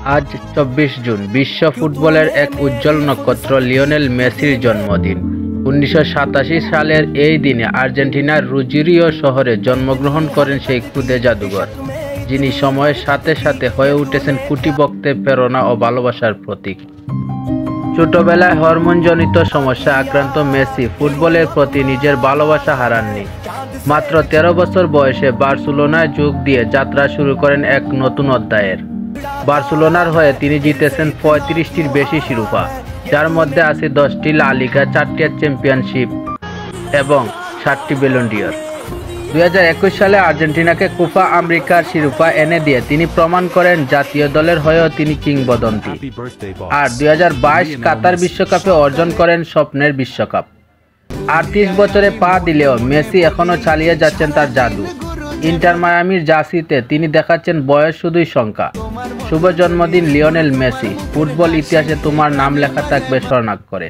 আজ ২৪ জুন বিশ্ব ফুটবলের এক উজ্জ্বল নক্ষত্র লিওনেল মেসির জন্মদিন। ১৯৮৭ সালের এই দিনে আর্জেন্টিনার রোজারিও শহরে জন্মগ্রহণ করেন সেই ক্ষুদে জাদুঘর, যিনি সময়ের সাথে সাথে হয়ে উঠেছেন কোটি ভক্তের প্রেরণা ও ভালোবাসার প্রতীক। ছোটবেলায় হরমোনজনিত সমস্যা আক্রান্ত মেসি ফুটবলের প্রতি নিজের ভালোবাসা হারাননি। মাত্র ১৩ বছর বয়সে বার্সেলোনায় যোগ দিয়ে যাত্রা শুরু করেন এক নতুন অধ্যায়ের। বার্সেলোনার হয়ে তিনি জিতেছেন ৩৫টির বেশি শিরোপা, যার মধ্যে আছে ১০টি লা লিগা, ৪টি চ্যাম্পিয়নশিপ এবং ৭টি ব্যালন ডি'র। ২০২১ সালে আর্জেন্টিনাকে কোপা আমেরিকার শিরোপা এনে দিয়ে তিনি প্রমাণ করেন জাতীয় দলের হয়েও তিনি কিংবদন্তি। আর ২০২২ কাতার বিশ্বকাপে অর্জন করেন স্বপ্নের বিশ্বকাপ। ৩৮ বছরে পা দিলেও মেসি এখনও চালিয়ে যাচ্ছেন তার জাদু। ইন্টার মায়ামির জার্সিতে তিনি দেখাচ্ছেন বয়স শুধুই সংখ্যা। শুভ জন্মদিন লিওনেল মেসি, ফুটবল ইতিহাসে তোমার নাম লেখা থাকবে স্বর্ণাক্ষরে।